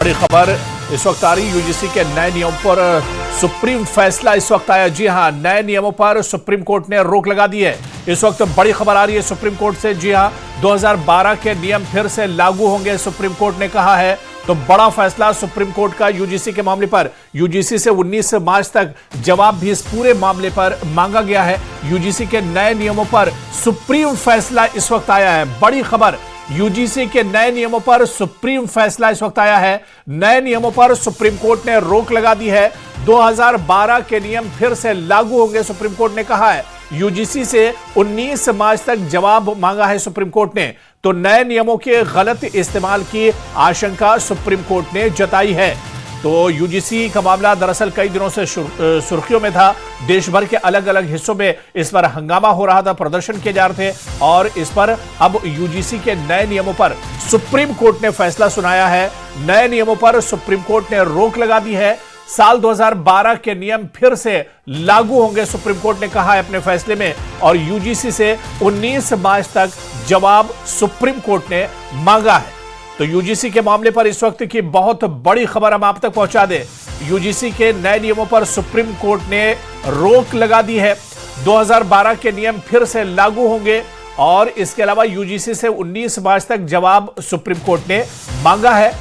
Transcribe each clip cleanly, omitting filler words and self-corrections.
बड़ी खबर इस वक्त आ रही, यूजीसी के नए नियमों पर सुप्रीम फैसला इस वक्त आया। जी हां, नए नियमों पर सुप्रीम कोर्ट ने रोक लगा दी है। इस वक्त बड़ी खबर आ रही है सुप्रीम कोर्ट से। जी हां, 2012 के नियम फिर से लागू होंगे, सुप्रीम कोर्ट ने कहा है। तो बड़ा फैसला सुप्रीम कोर्ट का यूजीसी के मामले पर। यूजीसी से 19 मार्च तक जवाब भी इस पूरे मामले पर मांगा गया है। यूजीसी के नए नियमों पर सुप्रीम फैसला इस वक्त आया है। बड़ी खबर, यूजीसी के नए नियमों पर सुप्रीम फैसला इस वक्त आया है। नए नियमों पर सुप्रीम कोर्ट ने रोक लगा दी है। 2012 के नियम फिर से लागू होंगे, सुप्रीम कोर्ट ने कहा है। यूजीसी से 19 मार्च तक जवाब मांगा है सुप्रीम कोर्ट ने। तो नए नियमों के गलत इस्तेमाल की आशंका सुप्रीम कोर्ट ने जताई है। तो यूजीसी का मामला दरअसल कई दिनों से सुर्खियों में था। देश भर के अलग अलग हिस्सों में इस पर हंगामा हो रहा था, प्रदर्शन किए जा रहे थे। और इस पर अब यूजीसी के नए नियमों पर सुप्रीम कोर्ट ने फैसला सुनाया है। नए नियमों पर सुप्रीम कोर्ट ने रोक लगा दी है। साल 2012 के नियम फिर से लागू होंगे, सुप्रीम कोर्ट ने कहा है अपने फैसले में। और यूजीसी से 19 मार्च तक जवाब सुप्रीम कोर्ट ने मांगा है। तो यूजीसी के मामले पर इस वक्त की बहुत बड़ी खबर हम आप तक पहुंचा दें। यूजीसी के नए नियमों पर सुप्रीम कोर्ट ने रोक लगा दी है। 2012 के नियम फिर से लागू होंगे। और इसके अलावा यूजीसी से 19 मार्च तक जवाब सुप्रीम कोर्ट ने मांगा है।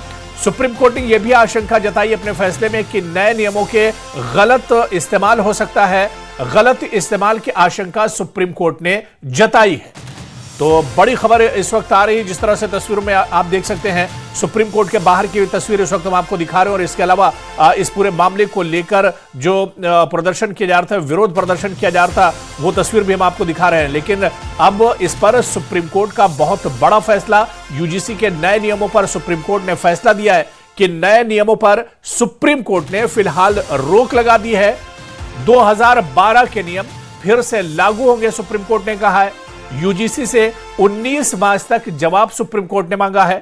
सुप्रीम कोर्ट ने यह भी आशंका जताई अपने फैसले में कि नए नियमों के गलत इस्तेमाल हो सकता है। गलत इस्तेमाल की आशंका सुप्रीम कोर्ट ने जताई है। तो बड़ी खबर इस वक्त आ रही है। जिस तरह से तस्वीरों में आप देख सकते हैं, सुप्रीम कोर्ट के बाहर की तस्वीर इस वक्त हम आपको दिखा रहे हैं। और इसके अलावा इस पूरे मामले को लेकर जो प्रदर्शन किया जा रहा था, विरोध प्रदर्शन किया जा रहा था, वो तस्वीर भी हम आपको दिखा रहे हैं। लेकिन अब इस पर सुप्रीम कोर्ट का बहुत बड़ा फैसला। यूजीसी के नए नियमों पर सुप्रीम कोर्ट ने फैसला दिया है कि नए नियमों पर सुप्रीम कोर्ट ने फिलहाल रोक लगा दी है। 2012 के नियम फिर से लागू होंगे, सुप्रीम कोर्ट ने कहा है। यूजीसी से 19 मार्च तक जवाब सुप्रीम कोर्ट ने मांगा है।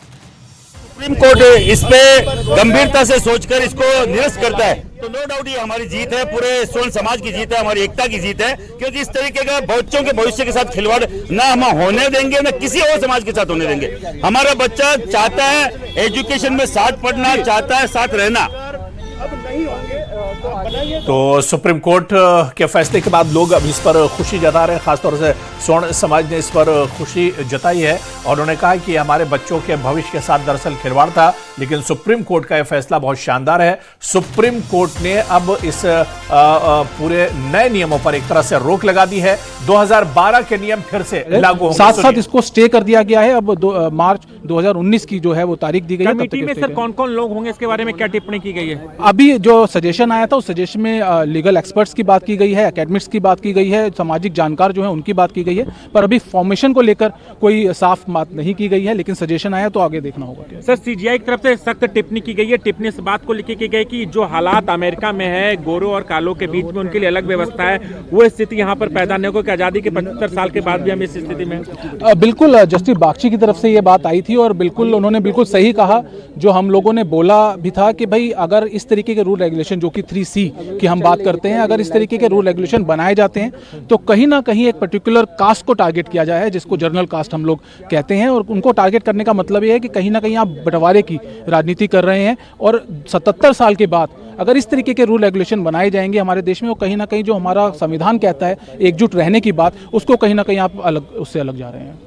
सुप्रीम कोर्ट इस पे गंभीरता से सोचकर इसको निरस्त करता है तो नो डाउट ये हमारी जीत है, पूरे स्वर्ण समाज की जीत है, हमारी एकता की जीत है। क्योंकि इस तरीके का बच्चों के भविष्य के साथ खिलवाड़ ना हम होने देंगे, ना किसी और समाज के साथ होने देंगे। हमारा बच्चा चाहता है एजुकेशन में साथ पढ़ना, चाहता है साथ रहना। तो सुप्रीम कोर्ट के फैसले के बाद लोग अब इस पर खुशी जता रहे हैं। खासतौर से स्वर्ण समाज ने इस पर खुशी जताई है। और उन्होंने कहा कि हमारे बच्चों के भविष्य के साथ दरअसल खिलवाड़ था। लेकिन सुप्रीम कोर्ट का यह फैसला बहुत शानदार है। सुप्रीम कोर्ट ने अब इस पूरे नए नियमों पर एक तरह से रोक लगा दी है। 2012 के नियम फिर से लागू होंगे। साथ साथ इसको स्टे कर दिया गया है। अब मार्च 2019 की जो है वो तारीख दी गई है। कमेटी में सर कौन कौन लोग होंगे, इसके बारे में क्या टिप्पणी की गई है? अभी जो सजेशन आया था उस सजेशन में लीगल एक्सपर्ट्स की बात की गई है, एकेडमिक्स की बात की गई है, सामाजिक जानकार जो है उनकी बात की गई है। पर अभी फॉर्मेशन को लेकर कोई साफ बात नहीं की गई है। लेकिन सजेशन आया तो आगे देखना होगा। सर, सीजीआई की तरफ से सख्त टिप्पणी की गई है। टिप्पणी इस बात को लिखी की गई कि जो हालात अमेरिका में है, गोरों और कालों के बीच में उनके लिए अलग व्यवस्था है, वो स्थिति यहाँ पर पैदा नहीं होगी। आजादी के 75 साल के बाद भी हम इस स्थिति में। बिल्कुल जस्टिस बागची की तरफ से ये बात आई थी और बिल्कुल उन्होंने बिल्कुल सही कहा। जो हम लोगों ने बोला भी था कि भाई अगर इस तरीके के रूल रेगुलेशन जो कि 3C की हम बात करते हैं, अगर इस तरीके के रूल रेगुलेशन बनाए जाते हैं तो कहीं ना कहीं एक पर्टिकुलर कास्ट को टारगेट किया जाए, जिसको जर्नल कास्ट हम लोग कहते हैं। और उनको टारगेट करने का मतलब ये है कि कहीं ना कहीं आप बंटवारे की राजनीति कर रहे हैं। और 77 साल के बाद अगर इस तरीके के रूल रेगुलेशन बनाए जाएंगे हमारे देश में, वो कहीं ना कहीं जो हमारा संविधान कहता है एकजुट रहने की बात, उसको कहीं ना कहीं आप उससे अलग जा रहे हैं।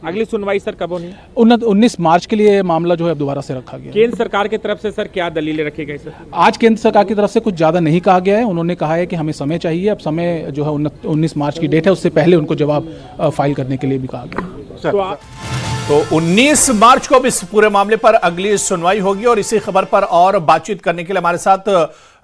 अगली सुनवाई सर कब होनी है? 19 मार्च के लिए मामला जो है दोबारा से रखा गया। केंद्र सरकार की तरफ से सर क्या दलीलें रखी गई? सर आज केंद्र सरकार की तरफ से कुछ ज्यादा नहीं कहा गया है। उन्होंने कहा है कि हमें समय चाहिए। अब समय जो है 19 मार्च की डेट है, उससे पहले उनको जवाब फाइल करने के लिए भी कहा गया। तो 19 मार्च को भी इस पूरे मामले पर अगली सुनवाई होगी। और इसी खबर पर और बातचीत करने के लिए हमारे साथ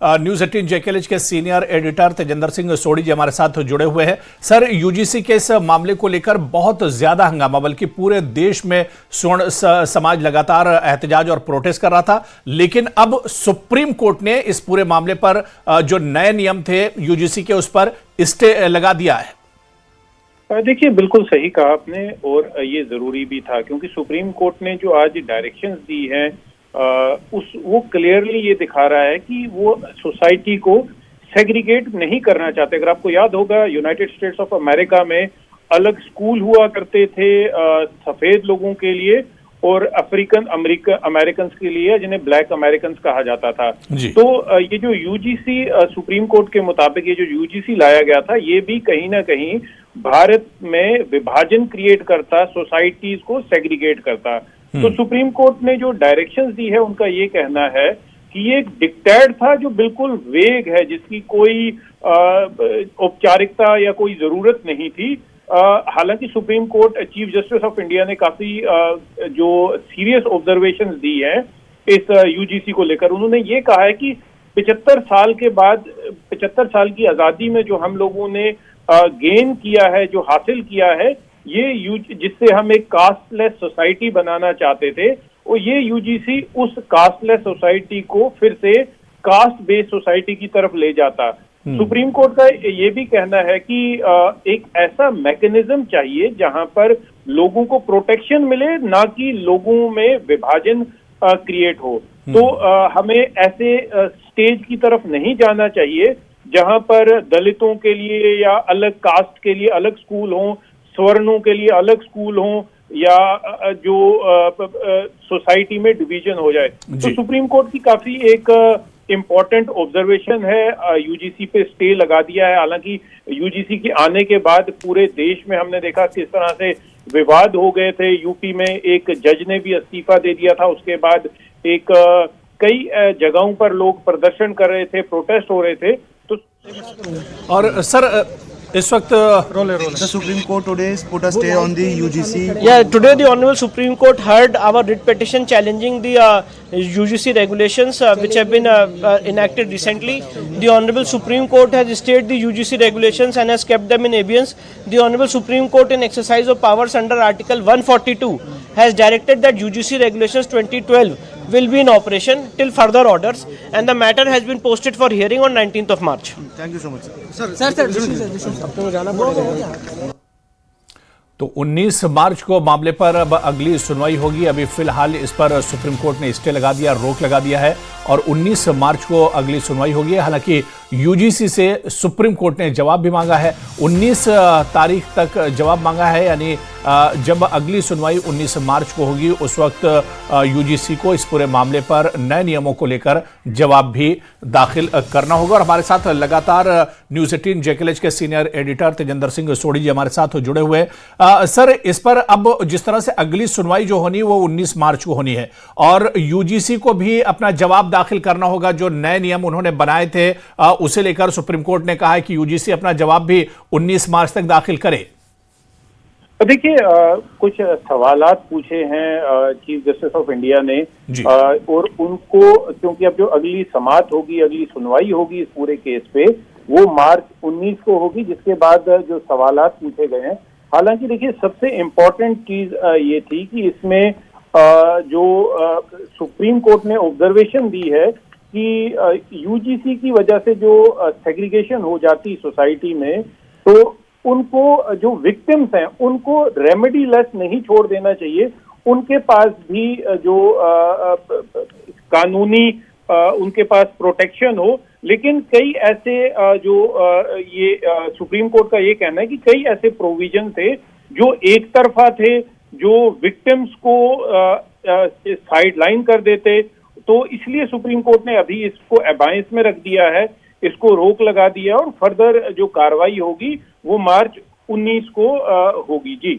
न्यूज़ 18 जेकेएलएच के सीनियर एडिटर तेजेंद्र सिंह सोढ़ी जी हमारे साथ जुड़े हुए हैं। सर, यूजीसी के इस मामले को लेकर बहुत ज्यादा हंगामा, बल्कि पूरे देश में स्वर्ण समाज लगातार एहतजाज और प्रोटेस्ट कर रहा था। लेकिन अब सुप्रीम कोर्ट ने इस पूरे मामले पर जो नए नियम थे यूजीसी के, उस पर स्टे लगा दिया है। देखिए, बिल्कुल सही कहा आपने और ये जरूरी भी था। क्योंकि सुप्रीम कोर्ट ने जो आज डायरेक्शंस दी हैं वो क्लियरली ये दिखा रहा है कि वो सोसाइटी को सेग्रीगेट नहीं करना चाहते। अगर आपको याद होगा, यूनाइटेड स्टेट्स ऑफ अमेरिका में अलग स्कूल हुआ करते थे सफेद लोगों के लिए और अफ्रीकन अमेरिकन के लिए, जिन्हें ब्लैक अमेरिकन कहा जाता था। तो ये जो यूजीसी सुप्रीम कोर्ट के मुताबिक ये जो यूजीसी लाया गया था, ये भी कहीं ना कहीं भारत में विभाजन क्रिएट करता, सोसाइटीज को सेग्रीगेट करता। तो सुप्रीम कोर्ट ने जो डायरेक्शंस दी है, उनका ये कहना है कि ये एक डिक्टेट था जो बिल्कुल वेग है, जिसकी कोई औपचारिकता या कोई जरूरत नहीं थी। हालांकि supreme court chief justice of India ने काफी जो सीरियस ऑब्जर्वेशंस दी है इस यूजीसी को लेकर। उन्होंने ये कहा है कि 75 साल के बाद, 75 साल की आजादी में जो हम लोगों ने गेन किया है, जो हासिल किया है, ये जिससे हम एक कास्टलेस सोसाइटी बनाना चाहते थे, और ये यूजीसी उस कास्टलेस सोसाइटी को फिर से कास्ट बेस्ड सोसाइटी की तरफ ले जाता। सुप्रीम कोर्ट का ये भी कहना है कि एक ऐसा मैकेनिज्म चाहिए जहां पर लोगों को प्रोटेक्शन मिले, ना कि लोगों में विभाजन क्रिएट हो। तो हमें ऐसे स्टेज की तरफ नहीं जाना चाहिए जहां पर दलितों के लिए या अलग कास्ट के लिए अलग स्कूल हों, स्वर्णों के लिए अलग स्कूल हों, या जो सोसाइटी में डिवीजन हो जाए। तो सुप्रीम कोर्ट की काफी एक इम्पोर्टेंट ऑब्जर्वेशन है, यूजीसी पे स्टे लगा दिया है। हालांकि यूजीसी के आने के बाद पूरे देश में हमने देखा किस तरह से विवाद हो गए थे। यूपी में एक जज ने भी इस्तीफा दे दिया था, उसके बाद एक कई जगहों पर लोग प्रदर्शन कर रहे थे, प्रोटेस्ट हो रहे थे। तो और सर इस वक्त The Supreme Court today put a stay on the UGC. Yeah, today the Honorable Supreme Court heard our writ petition challenging the UGC regulations which have been enacted recently. The Honorable Supreme Court has stayed the UGC regulations and has kept them in abeyance. The Honorable Supreme Court, in exercise of powers under Article 142, has directed that UGC regulations 2012 will be in operation till further orders, and the matter has been posted for hearing on 19th of March. Thank you so much, sir. तो 19 मार्च को मामले पर अब अगली सुनवाई होगी। अभी फिलहाल इस पर सुप्रीम कोर्ट ने स्टे लगा दिया, रोक लगा दिया है, और 19 मार्च को अगली सुनवाई होगी। हालांकि यूजीसी से सुप्रीम कोर्ट ने जवाब भी मांगा है, 19 तारीख तक जवाब मांगा है, यानी जब अगली सुनवाई 19 मार्च को होगी उस वक्त यूजीसी को इस पूरे मामले पर नए नियमों को लेकर जवाब भी दाखिल करना होगा। और हमारे साथ लगातार न्यूज़ 18 जेकेएलएच के सीनियर एडिटर तेजेंद्र सिंह सोढ़ी जी हमारे साथ जुड़े हुए। सर, इस पर अब जिस तरह से अगली सुनवाई जो होनी वो 19 मार्च को होनी है, और यूजीसी को भी अपना जवाब दाखिल करना होगा। जो नए नियम उन्होंने बनाए थे उसे लेकर सुप्रीम कोर्ट ने कहा है कि यूजीसी अपना जवाब भी 19 मार्च तक दाखिल करे। देखिए, कुछ सवालात पूछे हैं चीफ जस्टिस ऑफ इंडिया ने, और उनको, क्योंकि अब जो अगली समाअत होगी, अगली सुनवाई होगी इस पूरे केस पे, वो मार्च 19 को होगी, जिसके बाद जो सवालात पूछे गए हैं। हालांकि देखिए, सबसे इम्पोर्टेंट चीज ये थी कि इसमें जो सुप्रीम कोर्ट ने ऑब्जर्वेशन दी है कि यूजीसी की वजह से जो सेग्रीगेशन हो जाती सोसाइटी में, तो उनको जो विक्टिम्स हैं उनको रेमेडी लेस नहीं छोड़ देना चाहिए। उनके पास भी जो कानूनी उनके पास प्रोटेक्शन हो। लेकिन कई ऐसे जो ये सुप्रीम कोर्ट का ये कहना है कि कई ऐसे प्रोविजन थे जो एक तरफा थे, जो विक्टिम्स को साइडलाइन कर देते। तो इसलिए सुप्रीम कोर्ट ने अभी इसको अबायंस में रख दिया है, इसको रोक लगा दिया, और फर्दर जो कार्रवाई होगी वो मार्च 19 को होगी। जी,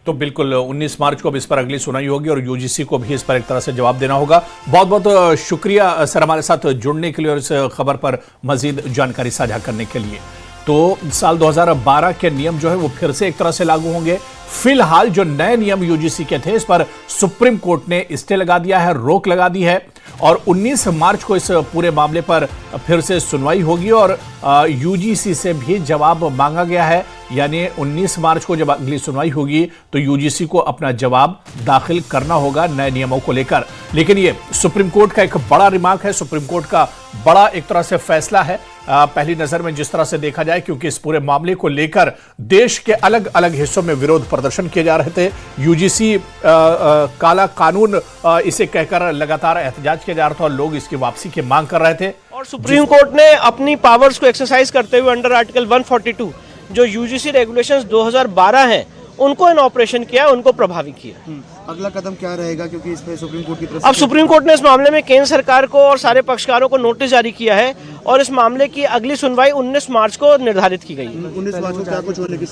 तो बिल्कुल 19 मार्च को अब इस पर अगली सुनवाई होगी, और यूजीसी को भी इस पर एक तरह से जवाब देना होगा। बहुत बहुत शुक्रिया सर हमारे साथ जुड़ने के लिए और इस खबर पर मजीद जानकारी साझा करने के लिए। तो साल 2012 के नियम जो है वो फिर से एक तरह से लागू होंगे। फिलहाल जो नए नियम यूजीसी के थे इस पर सुप्रीम कोर्ट ने स्टे लगा दिया है, रोक लगा दी है, और 19 मार्च को इस पूरे मामले पर फिर से सुनवाई होगी, और यूजीसी से भी जवाब मांगा गया है। यानी 19 मार्च को जब अगली सुनवाई होगी तो यूजीसी को अपना जवाब दाखिल करना होगा नए नियमों को लेकर। लेकिन ये सुप्रीम कोर्ट का एक बड़ा रिमार्क है, सुप्रीम कोर्ट का बड़ा एक तरह से फैसला है पहली नजर में जिस तरह से देखा जाए, क्योंकि इस पूरे मामले को लेकर देश के अलग अलग हिस्सों में विरोध प्रदर्शन किए जा रहे थे। यूजीसी काला कानून इसे कहकर लगातार एहतजाज किया जा रहा था, और लोग इसकी वापसी की मांग कर रहे थे। और सुप्रीम कोर्ट ने अपनी पावर्स को एक्सरसाइज करते हुए अंडर आर्टिकल 142 जो यूजीसी रेगुलेशंस 2012 हैं उनको इन ऑपरेशन किया, उनको प्रभावी किया। अगला कदम क्या रहेगा, क्योंकि इस पे सुप्रीम कोर्ट की तरफ अब सुप्रीम कोर्ट ने इस मामले में केंद्र सरकार को और सारे पक्षकारों को नोटिस जारी किया है और इस मामले की अगली सुनवाई 19 मार्च को निर्धारित की गई है। 19 मार्च को क्या कुछ होने की